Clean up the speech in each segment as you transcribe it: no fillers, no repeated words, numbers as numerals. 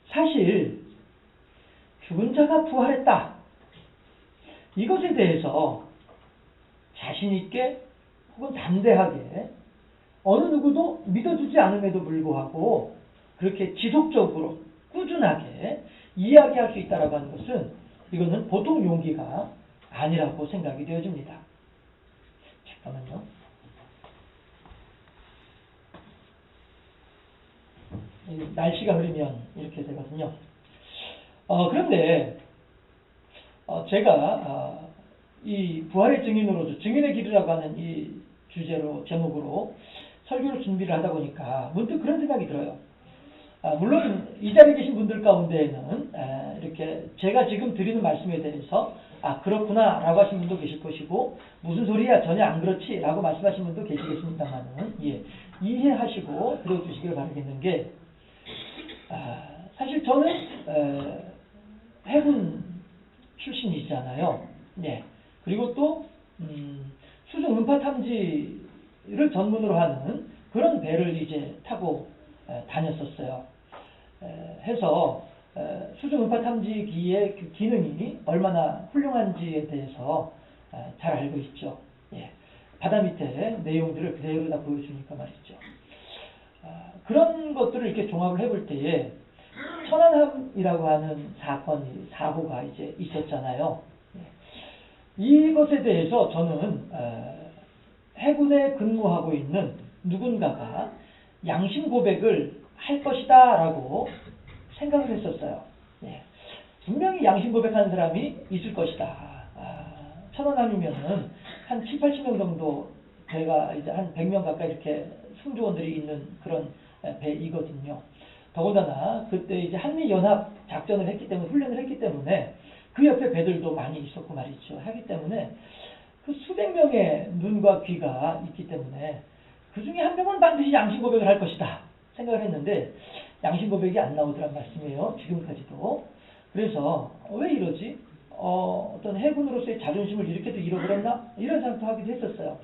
사실 죽은 자가 부활했다. 이것에 대해서 자신 있게 혹은 담대하게 어느 누구도 믿어주지 않음에도 불구하고 그렇게 지속적으로 꾸준하게 이야기할 수 있다라고 하는 것은 이거는 보통 용기가 아니라고 생각이 되어집니다. 잠깐만요. 날씨가 흐리면 이렇게 되거든요. 그런데 제가 이 부활의 증인으로서 증인의 길이라고 하는 이 주제로 제목으로 설교를 준비를 하다 보니까 문득 그런 생각이 들어요. 물론 이 자리에 계신 분들 가운데에는 이렇게 제가 지금 드리는 말씀에 대해서 그렇구나 라고 하신 분도 계실 것이고 무슨 소리야 전혀 안 그렇지 라고 말씀하신 분도 계시겠습니다만은 이해하시고 들어주시길 바라겠는 게 사실 저는 해군 출신이잖아요. 그리고 또 수중 음파 탐지를 전문으로 하는 그런 배를 이제 타고 다녔었어요. 해서 수중 음파 탐지기의 그 기능이 얼마나 훌륭한지에 대해서 잘 알고 있죠. 바다 밑에 내용들을 그대로 다 보여주니까 말이죠. 그런 것들을 이렇게 종합을 해볼 때에 천안함이라고 하는 사고가 이제 있었잖아요. 이것에 대해서 저는 해군에 근무하고 있는 누군가가 양심 고백을 할 것이다 라고 생각을 했었어요. 분명히 양심 고백하는 사람이 있을 것이다. 천안함이면은 한 7, 80명 정도 배가 이제 한 100명 가까이 이렇게 승조원들이 있는 그런 배이거든요. 더군다나 그때 이제 한미연합 작전을 했기 때문에 훈련을 했기 때문에 그 옆에 배들도 많이 있었고 말이죠. 하기 때문에 그 수백 명의 눈과 귀가 있기 때문에 그 중에 한 명은 반드시 양심 고백을 할 것이다 생각을 했는데 양심 고백이 안 나오더란 말씀이에요. 지금까지도. 그래서 왜 이러지? 어떤 해군으로서의 자존심을 이렇게도 잃어버렸나? 이런 생각도 하기도 했었어요.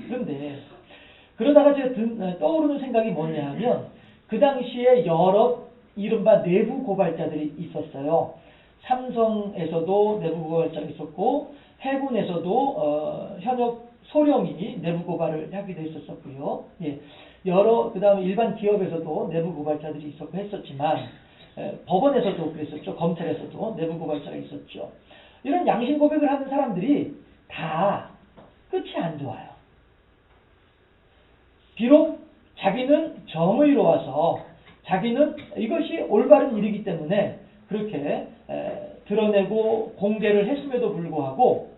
그런데 그러다가 제가 떠오르는 생각이 뭐냐 하면 그 당시에 여러 이른바 내부 고발자들이 있었어요. 삼성에서도 내부 고발자가 있었고 해군에서도 현역 소령이 내부 고발을 하기도 했었고요. 그 다음에 일반 기업에서도 내부 고발자들이 있었고 했었지만 법원에서도 그랬었죠. 검찰에서도 내부 고발자가 있었죠. 이런 양심 고백을 하는 사람들이 다 끝이 안 좋아요. 비록 자기는 정의로워서 자기는 이것이 올바른 일이기 때문에 그렇게 드러내고 공개를 했음에도 불구하고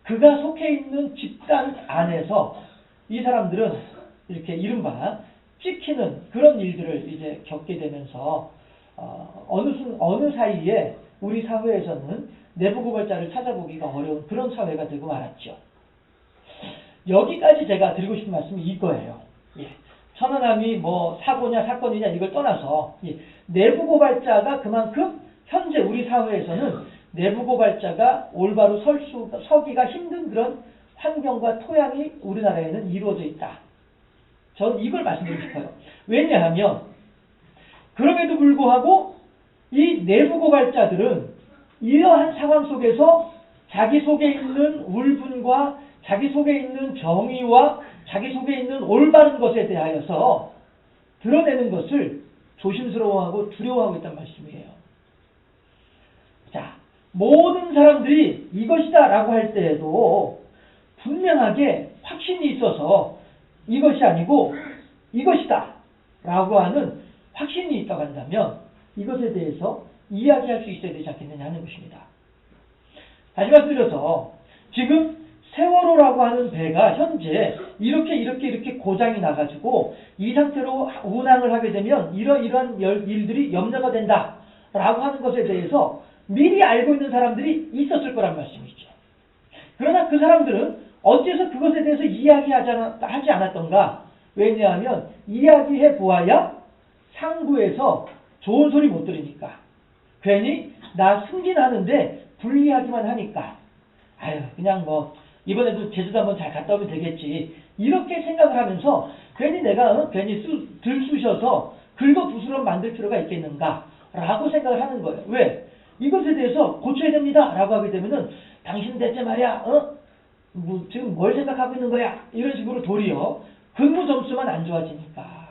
그가 속해 있는 집단 안에서 이 사람들은 이렇게 찍히는 그런 일들을 이제 겪게 되면서 어느 사이에 우리 사회에서는 내부 고발자를 찾아보기가 어려운 그런 사회가 되고 말았죠. 여기까지 제가 드리고 싶은 말씀이 이거예요. 천안함이 뭐 사고냐 사건이냐 이걸 떠나서 내부 고발자가 그만큼 현재 우리 사회에서는 내부 고발자가 올바로 서기가 힘든 그런 환경과 토양이 우리나라에는 이루어져 있다. 저는 이걸 말씀드리고 싶어요. 왜냐하면 그럼에도 불구하고 이 내부 고발자들은 이러한 상황 속에서 자기 속에 있는 울분과 자기 속에 있는 정의와 자기 속에 있는 올바른 것에 대하여서 드러내는 것을 조심스러워하고 두려워하고 있단 말씀이에요. 자, 모든 사람들이 이것이다 라고 할 때에도 분명하게 확신이 있어서 이것이 아니고 이것이다 라고 하는 확신이 있다고 한다면 이것에 대해서 이야기할 수 있어야 되지 않겠느냐 하는 것입니다. 다시 말씀드려서 지금 세월호라고 하는 배가 현재 이렇게 고장이 나가지고 이 상태로 운항을 하게 되면 이러이러한 일들이 염려가 된다 라고 하는 것에 대해서 미리 알고 있는 사람들이 있었을 거란 말씀이죠. 그러나 그 사람들은 어째서 그것에 대해서 이야기하지 않았던가? 왜냐하면 이야기해 보아야 상부에서 좋은 소리 못 들으니까. 괜히 나 승진하는데 불리하기만 하니까. 그냥 이번에도 제주도 한번 잘 갔다 오면 되겠지. 이렇게 생각을 하면서 괜히 내가 괜히 들쑤셔서 긁어부스럼 만들 필요가 있겠는가라고 생각을 하는 거예요. 왜? 이것에 대해서 고쳐야 됩니다라고 하게 되면은 당신 대체 말이야, 지금 뭘 생각하고 있는 거야? 이런 식으로 도리어 근무 점수만 안 좋아지니까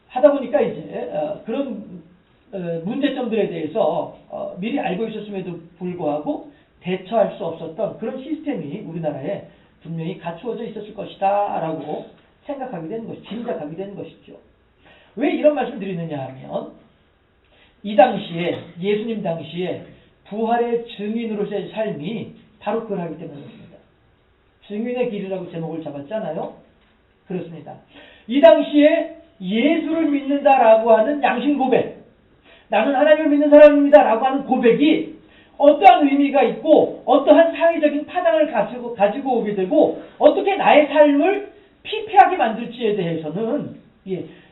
하다 보니까 이제 그런 문제점들에 대해서 미리 알고 있었음에도 불구하고 대처할 수 없었던 그런 시스템이 우리나라에 분명히 갖추어져 있었을 것이다 라고 생각하게 되는 것이죠. 짐작하게 되는 것이죠. 왜 이런 말씀 드리느냐 하면 이 당시에 예수님 당시에 부활의 증인으로서의 삶이 바로 그걸 하기 때문입니다. 증인의 길이라고 제목을 잡았잖아요. 그렇습니다. 이 당시에 예수를 믿는다라고 하는 양심 고백, 나는 하나님을 믿는 사람입니다 라고 하는 고백이 어떠한 의미가 있고 어떠한 사회적인 파장을 가지고 오게 되고 어떻게 나의 삶을 피폐하게 만들지에 대해서는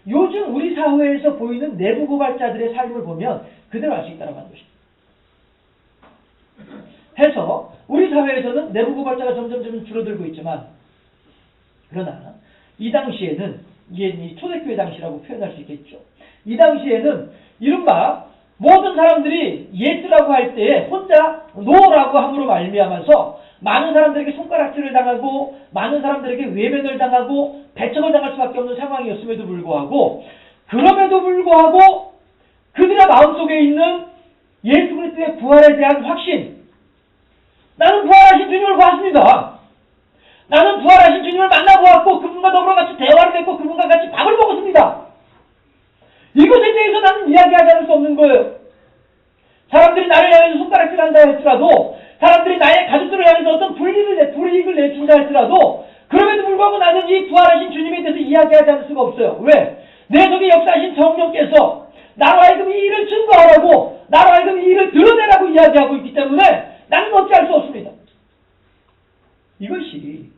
요즘 우리 사회에서 보이는 내부 고발자들의 삶을 보면 그대로 알 수 있다고 하는 것입니다. 해서 우리 사회에서는 내부 고발자가 점점 줄어들고 있지만 그러나 이 당시에는 이 초대교회 당시라고 표현할 수 있겠죠. 이 당시에는 이른바 모든 사람들이 예스라고 할 때 혼자 노라고 함으로 말미암아서 많은 사람들에게 손가락질을 당하고 많은 사람들에게 외면을 당하고 배척을 당할 수밖에 없는 상황이었음에도 불구하고 그럼에도 불구하고 그들의 마음속에 있는 예수 그리스도의 부활에 대한 확신, 나는 부활하신 주님을 보았습니다. 나는 부활하신 주님을 만나보았고 그분과 더불어 같이 대화를 했고 그분과 같이 밥을 먹었습니다. 이것에 대해서 나는 이야기하지 않을 수 없는 거예요. 사람들이 나를 향해서 손가락질한다 할지라도 사람들이 나의 가족들을 향해서 어떤 불이익을 내준다 할지라도 그럼에도 불구하고 나는 이 부활하신 주님에 대해서 이야기하지 않을 수가 없어요. 왜? 내 속에 역사하신 성령께서 나로 하여금 이 일을 증거하라고 나로 하여금 이 일을 드러내라고 이야기하고 있기 때문에 나는 어찌할 수 없습니다. 이것이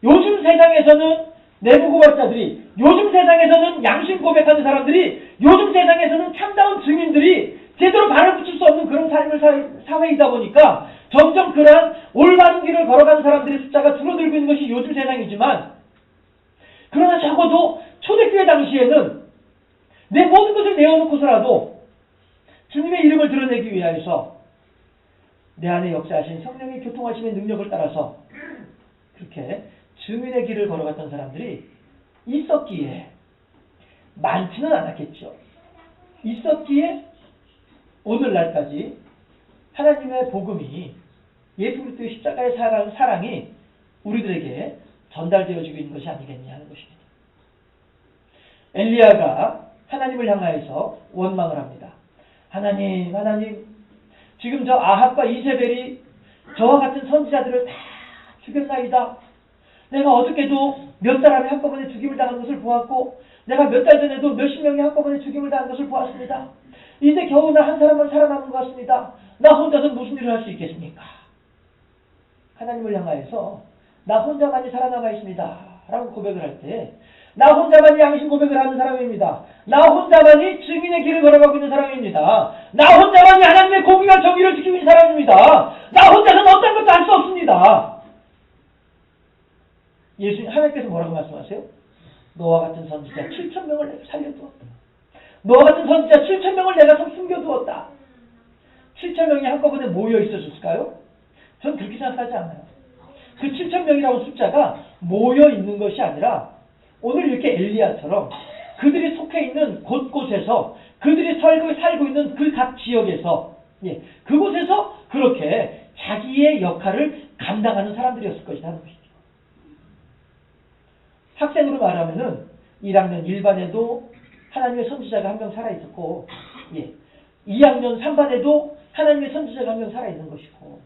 요즘 세상에서는 내부 고발자들이, 요즘 세상에서는 양심 고백하는 사람들이, 요즘 세상에서는 참다운 증인들이 제대로 발을 붙일 수 없는 그런 삶을 사회이다 보니까 점점 그러한 올바른 길을 걸어가는 사람들의 숫자가 줄어들고 있는 것이 요즘 세상이지만 그러나 적어도 초대교회 당시에는 내 모든 것을 내어놓고서라도 주님의 이름을 드러내기 위하여서 내 안에 역사하신 성령의 교통하심의 능력을 따라서 그렇게 증인의 길을 걸어갔던 사람들이 있었기에 많지는 않았겠죠. 있었기에 오늘날까지 하나님의 복음이 예수 그리스도의 십자가의 사랑이 우리들에게 전달되어지고 있는 것이 아니겠냐 하는 것입니다. 엘리야가 하나님을 향하여서 원망을 합니다. 하나님, 지금 저 아합과 이세벨이 저와 같은 선지자들을 다 죽였나이다. 내가 어저께도 몇 사람이 한꺼번에 죽임을 당한 것을 보았고 내가 몇 달 전에도 몇십 명이 한꺼번에 죽임을 당한 것을 보았습니다. 이제 겨우 나 한 사람만 살아남은 것 같습니다. 나 혼자서 무슨 일을 할 수 있겠습니까? 하나님을 향하여서 나 혼자만이 살아남아 있습니다 라고 고백을 할 때 나 혼자만이 양심 고백을 하는 사람입니다. 나 혼자만이 증인의 길을 걸어가고 있는 사람입니다. 나 혼자만이 하나님의 공의와 정의를 지키고 있는 사람입니다. 나 혼자서는 어떤 것도 할 수 없습니다. 하나님께서 뭐라고 말씀하세요? 너와 같은 선지자 7,000명을 내가 살려두었다. 너와 같은 선지자 7,000명을 내가 숨겨두었다. 7,000명이 한꺼번에 모여 있었을까요? 전 그렇게 생각하지 않아요. 그 7,000명이라는 숫자가 모여 있는 것이 아니라 오늘 이렇게 엘리야처럼 그들이 속해 있는 곳곳에서 그들이 살고 있는 그 각 지역에서 그곳에서 그렇게 자기의 역할을 감당하는 사람들이었을 것이다 하는 것이죠. 학생으로 말하면은 1학년 1반에도 하나님의 선지자가 한 명 살아있었고 2학년 3반에도 하나님의 선지자가 한 명 살아있는 것이고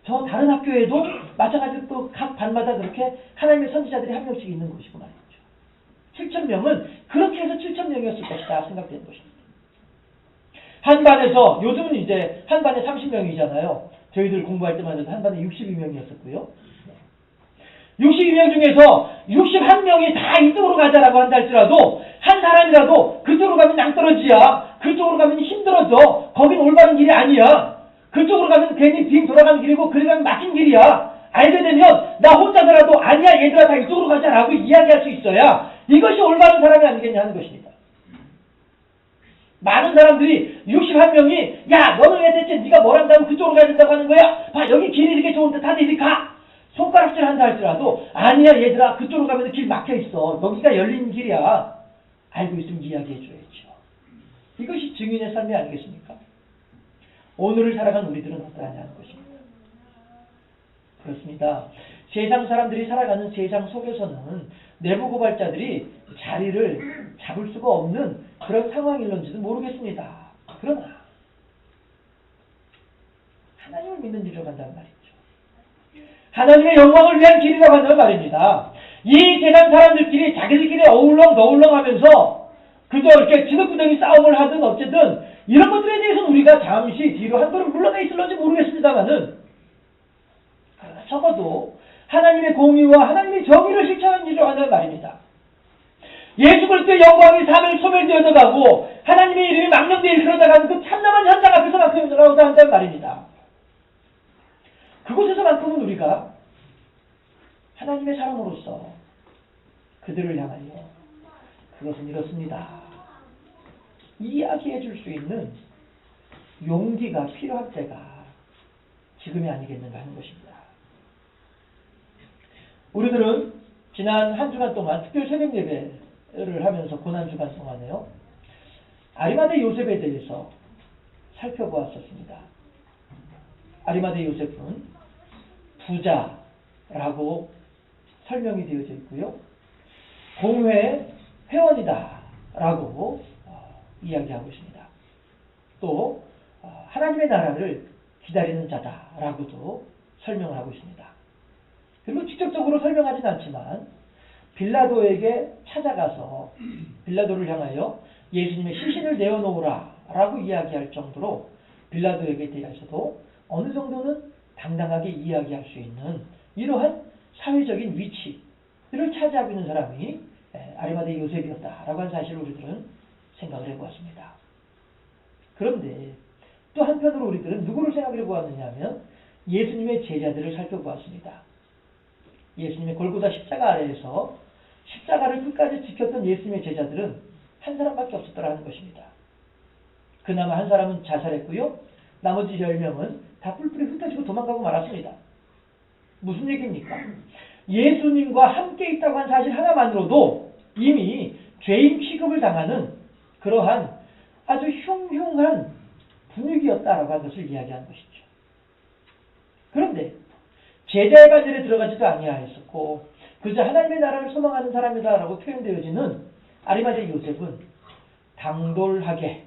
저 다른 학교에도 마찬가지로 또 각 반마다 그렇게 하나님의 선지자들이 한 명씩 있는 것이고 말이죠. 7,000명은 그렇게 해서 7,000명이었을 것이다 생각되는 것입니다. 한 반에서 요즘은 이제 한 반에 30명이잖아요. 저희들 공부할 때만 해도 한 반에 62명이었었고요. 62명 중에서 61명이 다 이쪽으로 가자라고 한다 할지라도 한 사람이라도 그쪽으로 가면 낭떠러지야. 그쪽으로 가면 힘들어져. 거긴 올바른 길이 아니야. 그쪽으로 가면 괜히 빙 돌아가는 길이고 그리 가면 막힌 길이야. 알게 되면 나 혼자서라도 아니야 얘들아 다 이쪽으로 가자라고 이야기할 수 있어야 이것이 올바른 사람이 아니겠냐 하는 것입니다. 많은 사람들이 61명이 야 너는 왜 대체 네가 뭘 한다고 그쪽으로 가야 된다고 하는 거야? 봐 여기 길이 이렇게 좋은데 다들 이리 가. 손가락질 한다 할지라도 아니야 얘들아 그쪽으로 가면 길 막혀있어. 여기가 열린 길이야. 알고 있으면 이야기해줘야죠. 이것이 증인의 삶이 아니겠습니까? 오늘을 살아간 우리들은 어떠하냐는 것입니다. 그렇습니다. 세상 사람들이 살아가는 세상 속에서는 내부 고발자들이 자리를 잡을 수가 없는 그런 상황일런지도 모르겠습니다. 그러나 하나님을 믿는 일을 간다는 말이죠. 하나님의 영광을 위한 길이라고 한다는 말입니다. 이 세상 사람들끼리 자기들끼리 어울렁 하면서 그저 이렇게 지긋구덩이 싸움을 하든 어쨌든 이런 것들에 대해서는 우리가 잠시 뒤로 한 걸음 물러나 있을런지 모르겠습니다만은 그러나 적어도 하나님의 공의와 하나님의 정의를 실천하는 일을 한다는 말입니다. 예수 그리스도의 영광이 사면이 소멸되어져 가고 하나님의 이름이 망령되어 그러다가는 그 참남한 현장 앞에서만큼 나오다 한다는 말입니다. 그곳에서만큼은 우리가 하나님의 사람으로서 그들을 향하여 그것은 이렇습니다. 이야기해 줄 수 있는 용기가 필요할 때가 지금이 아니겠는가 하는 것입니다. 우리들은 지난 한 주간 동안 특별 새벽 예배를 하면서 고난주간 동안에요. 아리마대 요셉에 대해서 살펴보았었습니다. 아리마대 요셉은 부자라고 설명이 되어져 있고요. 공회 회원이다라고 이야기하고 있습니다. 또 하나님의 나라를 기다리는 자다라고도 설명을 하고 있습니다. 그리고 직접적으로 설명하진 않지만 빌라도에게 찾아가서 빌라도를 향하여 예수님의 시신을 내어놓으라 라고 이야기할 정도로 빌라도에게 대해서도 어느 정도는 당당하게 이야기할 수 있는 이러한 사회적인 위치를 차지하고 있는 사람이 아리마대 요셉이었다라고 하는 사실을 우리들은 생각을 해보았습니다. 그런데 또 한편으로 우리들은 누구를 생각해 보았느냐 하면 예수님의 제자들을 살펴보았습니다. 예수님의 골고다 십자가 아래에서 십자가를 끝까지 지켰던 예수님의 제자들은 한 사람밖에 없었더라는 것입니다. 그나마 한 사람은 자살했고요. 나머지 10명은 다 뿔뿔이 흩어지고 도망가고 말았습니다. 무슨 얘기입니까? 예수님과 함께 있다고 한 사실 하나만으로도 이미 죄인 취급을 당하는 그러한 아주 흉흉한 분위기였다라고 하는 것을 이야기하는 것이죠. 그런데 제자의 반열에 들어가지도 아니하였었고 그저 하나님의 나라를 소망하는 사람이다라고 표현되어지는 아리마대 요셉은 당돌하게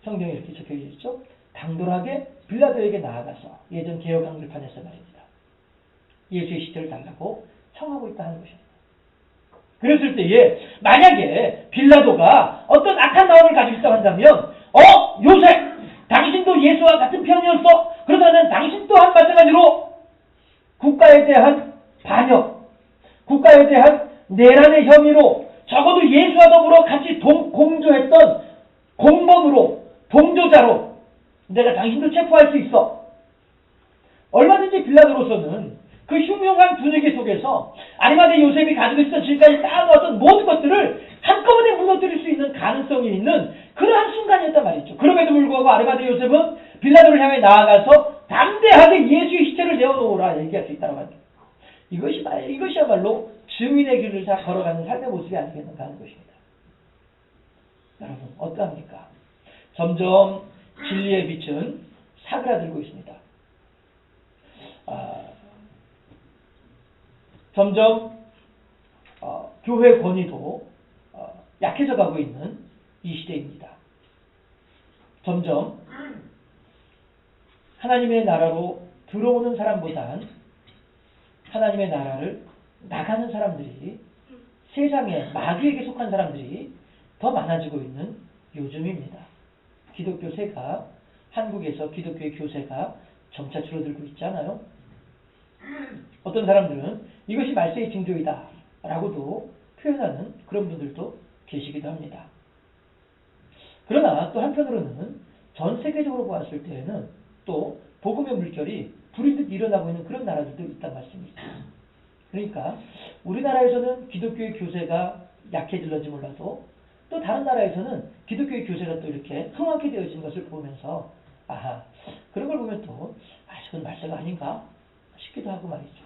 성경에 이렇게 적혀져 있죠. 당돌하게 빌라도에게 나아가서 예전 개혁 한글판에서 말입니다. 예수의 시체를 달라고 청하고 있다 하는 것입니다. 그랬을 때에 만약에 빌라도가 어떤 악한 마음을 가지고 있다고 한다면 요셉! 당신도 예수와 같은 편이었어? 그러다는 당신 또한 마찬가지로 국가에 대한 반역, 국가에 대한 내란의 혐의로 적어도 예수와 더불어 같이 공조했던 공범으로 동조자로 내가 당신도 체포할 수 있어. 얼마든지 빌라도로서는 그 흉흉한 분위기 속에서 아리마대 요셉이 가지고 있었던 지금까지 쌓아놓았던 모든 것들을 한꺼번에 무너뜨릴 수 있는 가능성이 있는 그러한 순간이었단 말이죠. 그럼에도 불구하고 아리마대 요셉은 빌라도를 향해 나아가서 담대하게 예수의 시체를 내어놓으라 얘기할 수 있다고 합니다. 이것이야말로 증인의 길을 다 걸어가는 삶의 모습이 아니겠는가 하는 것입니다. 여러분 어떠합니까? 점점 진리의 빛은 사그라들고 있습니다. 점점 교회 권위도 약해져 가고 있는 이 시대입니다. 점점 하나님의 나라로 들어오는 사람보단 하나님의 나라를 나가는 사람들이 세상에 마귀에게 속한 사람들이 더 많아지고 있는 요즘입니다. 기독교세가 한국에서 기독교의 교세가 점차 줄어들고 있잖아요. 어떤 사람들은 이것이 말세의 징조이다 라고도 표현하는 그런 분들도 계시기도 합니다. 그러나 또 한편으로는 전 세계적으로 보았을 때에는 또 복음의 물결이 불이 듯 일어나고 있는 그런 나라들도 있단 말씀입니다. 그러니까 우리나라에서는 기독교의 교세가 약해질런지 몰라도 또 다른 나라에서는 기독교의 교세가 또 이렇게 흥황케 되어진 것을 보면서 아하, 그런 걸 보면 또 저건 말세가 아닌가 싶기도 하고 말이죠.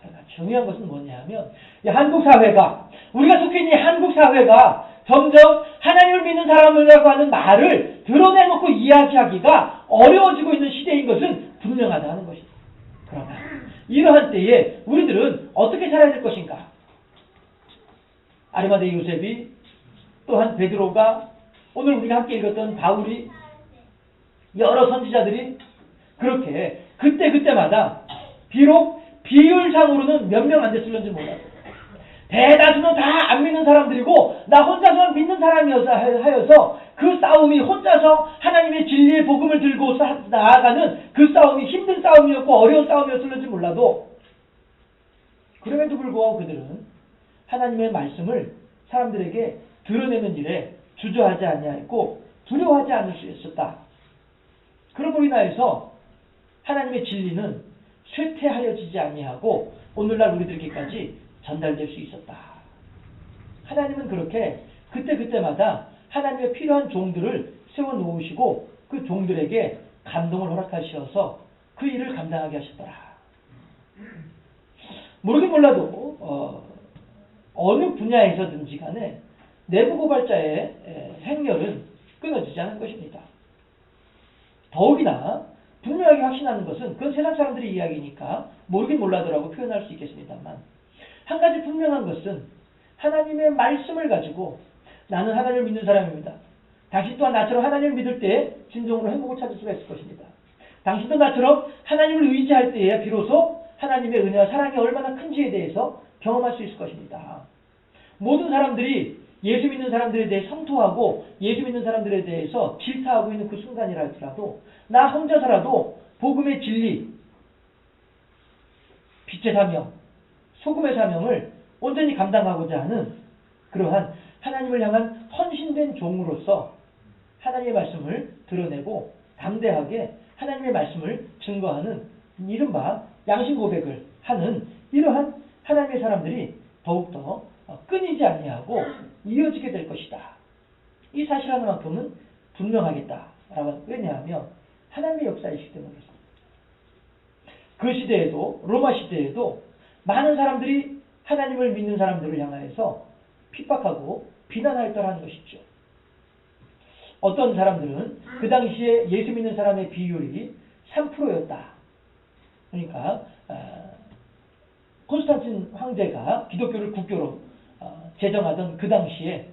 그러나 중요한 것은 뭐냐 하면 이 한국 사회가, 우리가 속해 있는 한국 사회가 점점 하나님을 믿는 사람이라고 하는 말을 드러내놓고 이야기하기가 어려워지고 있는 시대인 것은 분명하다는 것입니다. 그러나 이러한 때에 우리들은 어떻게 살아야 될 것인가? 아리마대 요셉이, 또한 베드로가, 오늘 우리가 함께 읽었던 바울이, 여러 선지자들이 그렇게 그때마다 비록 비율상으로는 몇 명 안 됐을런지 몰라요. 대다수는 다 안 믿는 사람들이고 나 혼자서 믿는 사람이어서 하여서 그 싸움이, 혼자서 하나님의 진리의 복음을 들고 나아가는 그 싸움이 힘든 싸움이었고 어려운 싸움이었을는지 몰라도, 그럼에도 불구하고 그들은 하나님의 말씀을 사람들에게 드러내는 일에 주저하지 아니하였고 두려워하지 않을 수 있었다. 그러므로 인하여서 하나님의 진리는 쇠퇴하여지지 아니하고 오늘날 우리들에게까지 전달될 수 있었다. 하나님은 그렇게 그때마다 하나님의 필요한 종들을 세워놓으시고 그 종들에게 감동을 허락하셔서 그 일을 감당하게 하셨더라. 모르긴 몰라도 어느 분야에서든지 간에 내부 고발자의 행렬은 끊어지지 않을 것입니다. 더욱이나 분명하게 확신하는 것은 그건 세상 사람들의 이야기니까 모르긴 몰라도라고 표현할 수 있겠습니다만, 한 가지 분명한 것은 하나님의 말씀을 가지고 나는 하나님을 믿는 사람입니다. 당신 또한 나처럼 하나님을 믿을 때에 진정으로 행복을 찾을 수가 있을 것입니다. 당신도 나처럼 하나님을 의지할 때에 비로소 하나님의 은혜와 사랑이 얼마나 큰지에 대해서 경험할 수 있을 것입니다. 모든 사람들이 예수 믿는 사람들에 대해 성토하고 예수 믿는 사람들에 대해서 질타하고 있는 그 순간이라 할지라도 나 혼자서라도 복음의 진리, 빛의 사명, 소금의 사명을 온전히 감당하고자 하는 그러한 하나님을 향한 헌신된 종으로서 하나님의 말씀을 드러내고 담대하게 하나님의 말씀을 증거하는 이른바 양심 고백을 하는 이러한 하나님의 사람들이 더욱더 끊이지 아니하고 이어지게 될 것이다. 이 사실 하나만큼은 분명하겠다라고. 왜냐하면 하나님의 역사이시기 때문에 그렇습니다. 그 시대에도, 로마 시대에도 많은 사람들이 하나님을 믿는 사람들을 향하여서 핍박하고 비난하였다는 것이죠. 어떤 사람들은 그 당시에 예수 믿는 사람의 비율이 3%였다. 그러니까 콘스탄틴 황제가 기독교를 국교로 제정하던 그 당시에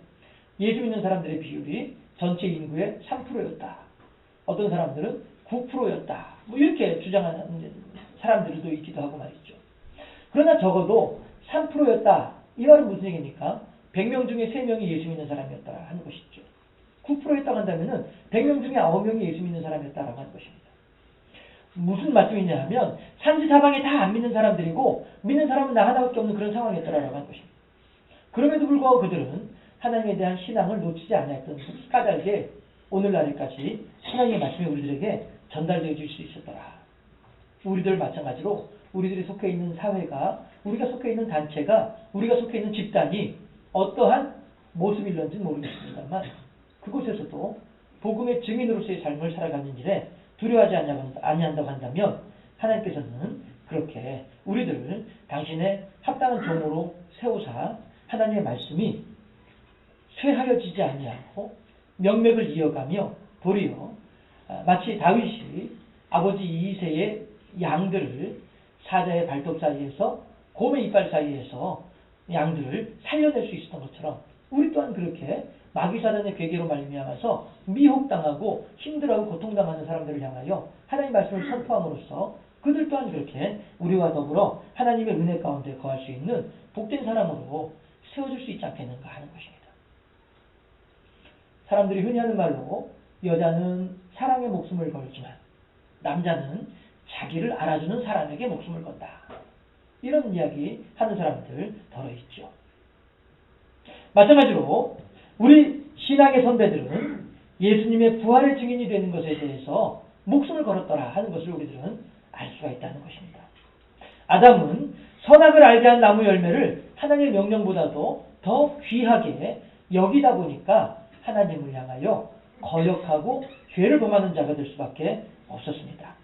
예수 믿는 사람들의 비율이 전체 인구의 3%였다. 어떤 사람들은 9%였다. 뭐 이렇게 주장하는 사람들도 있기도 하고 말이죠. 그러나 적어도 3%였다. 이 말은 무슨 얘기입니까? 100명 중에 3명이 예수 믿는 사람이었다 하는 것이죠. 9%였다고 한다면 100명 중에 9명이 예수 믿는 사람이었다라고 하는 것입니다. 무슨 말씀이냐 하면 산지사방에 다 안 믿는 사람들이고 믿는 사람은 나 하나밖에 없는 그런 상황이었다라고 하는 것입니다. 그럼에도 불구하고 그들은 하나님에 대한 신앙을 놓치지 않았던 까닭에 오늘날에까지 하나님의 말씀이 우리들에게 전달되어질 수 있었더라. 우리들 마찬가지로 우리들이 속해 있는 사회가, 우리가 속해 있는 단체가, 우리가 속해 있는 집단이 어떠한 모습일런지는 모르겠습니다만 그곳에서도 복음의 증인으로서의 삶을 살아가는 일에 두려워하지 아니한다고 한다면 하나님께서는 그렇게 우리들을 당신의 합당한 종으로 세우사 하나님의 말씀이 쇠하여지지 아니하고 명맥을 이어가며 도리어 마치 다윗이 아버지 이새의 양들을 사자의 발톱 사이에서 곰의 이빨 사이에서 양들을 살려낼 수 있었던 것처럼 우리 또한 그렇게 마귀사단의 괴계로 말미암아서 미혹당하고 힘들어하고 고통당하는 사람들을 향하여 하나님의 말씀을 선포함으로써 그들 또한 그렇게 우리와 더불어 하나님의 은혜 가운데 거할 수 있는 복된 사람으로 세워줄 수 있지 않겠는가 하는 것입니다. 사람들이 흔히 하는 말로 여자는 사랑에 목숨을 걸지만 남자는 자기를 알아주는 사람에게 목숨을 건다. 이런 이야기 하는 사람들 더러 있죠. 마찬가지로 우리 신앙의 선배들은 예수님의 부활의 증인이 되는 것에 대해서 목숨을 걸었더라 하는 것을 우리들은 알 수가 있다는 것입니다. 아담은 선악을 알게 한 나무 열매를 하나님의 명령보다도 더 귀하게 여기다 보니까 하나님을 향하여 거역하고 죄를 범하는 자가 될 수밖에 없었습니다.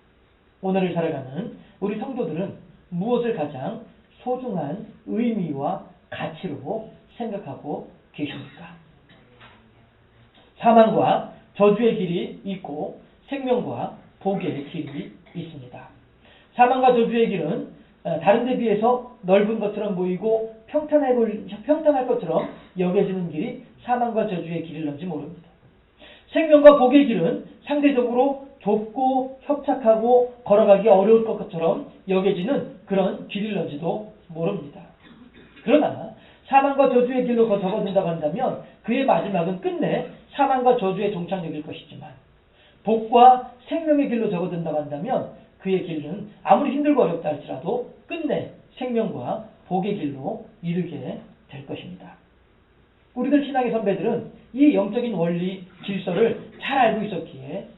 오늘을 살아가는 우리 성도들은 무엇을 가장 소중한 의미와 가치로 생각하고 계십니까? 사망과 저주의 길이 있고 생명과 복의 길이 있습니다. 사망과 저주의 길은 다른 데 비해서 넓은 것처럼 보이고 평탄할 것처럼 여겨지는 길이 사망과 저주의 길일런지 모릅니다. 생명과 복의 길은 상대적으로 좁고 협착하고 걸어가기 어려울 것처럼 여겨지는 그런 길일런지도 모릅니다. 그러나 사망과 저주의 길로 접어든다고 한다면 그의 마지막은 끝내 사망과 저주의 종착역일 것이지만 복과 생명의 길로 접어든다고 한다면 그의 길은 아무리 힘들고 어렵다 할지라도 끝내 생명과 복의 길로 이르게 될 것입니다. 우리들 신앙의 선배들은 이 영적인 원리 질서를 잘 알고 있었기에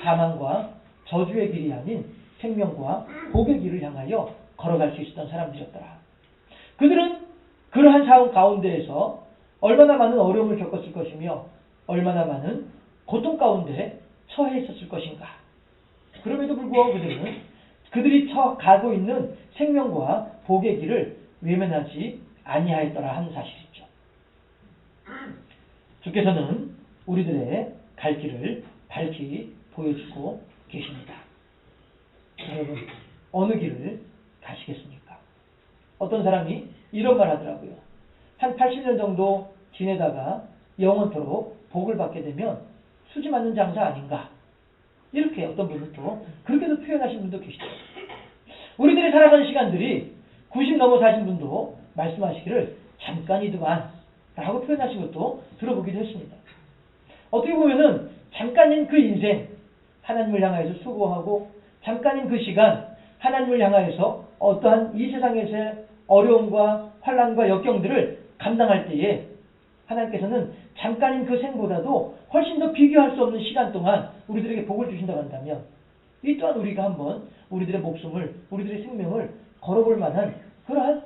사망과 저주의 길이 아닌 생명과 복의 길을 향하여 걸어갈 수 있었던 사람들이었더라. 그들은 그러한 상황 가운데에서 얼마나 많은 어려움을 겪었을 것이며 얼마나 많은 고통 가운데 처해 있었을 것인가. 그럼에도 불구하고 그들이 가고 있는 생명과 복의 길을 외면하지 아니하였더라 하는 사실이죠. 주께서는 우리들의 갈 길을 밝히 보여주고 계십니다. 여러분, 어느 길을 가시겠습니까? 어떤 사람이 이런 말 하더라고요. 한 80년 정도 지내다가 영원토록 복을 받게 되면 수지 맞는 장사 아닌가. 이렇게 어떤 분은 또 그렇게도 표현하신 분도 계시죠. 우리들이 살아가는 시간들이 90 넘어 사신 분도 말씀하시기를 잠깐이더만 라고 표현하신 것도 들어보기도 했습니다. 어떻게 보면은 잠깐인 그 인생 하나님을 향하여서 수고하고 잠깐인 그 시간 하나님을 향하여서 어떠한 이 세상에서의 어려움과 환난과 역경들을 감당할 때에 하나님께서는 잠깐인 그 생보다도 훨씬 더 비교할 수 없는 시간 동안 우리들에게 복을 주신다고 한다면 이 또한 우리가 한번 우리들의 목숨을 우리들의 생명을 걸어볼 만한 그러한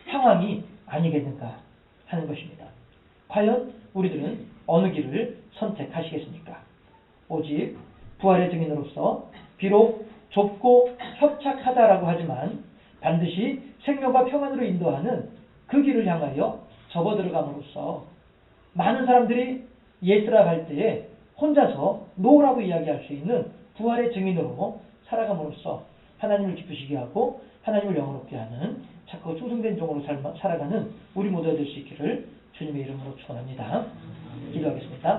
상황이 아니겠는가 하는 것입니다. 과연 우리들은 어느 길을 선택하시겠습니까? 오직 부활의 증인으로서 비록 좁고 협착하다라고 하지만 반드시 생명과 평안으로 인도하는 그 길을 향하여 접어들어감으로써 많은 사람들이 예스라 갈 때에 혼자서 노라고 이야기할 수 있는 부활의 증인으로 살아감으로써 하나님을 기쁘시게 하고 하나님을 영원롭게 하는 착하고 충성된 종으로 살아가는 우리 모두가 될 수 있기를 주님의 이름으로 축원합니다. 기도하겠습니다.